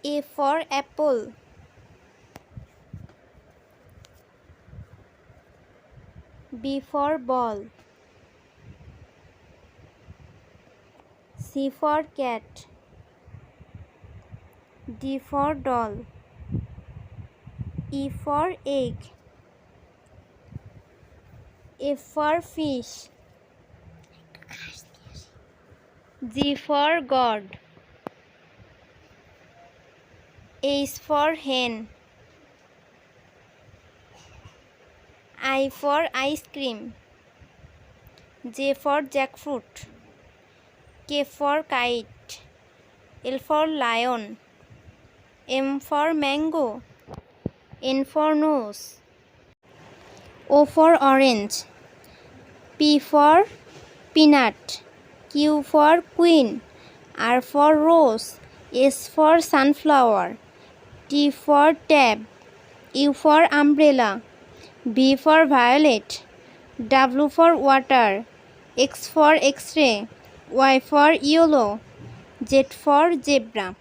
A for apple. B for ball. C for cat. D for doll. E for egg. F for fish. G for God. H for hen. I for ice cream. J for jackfruit. K for kite. L for lion. M for mango. N for nose. O for orange. P for peanut. Q for queen. R for rose. S for sunflower. T for tab. U for umbrella. V for violet. W for water. X for x-ray. Y for yellow. Z for zebra.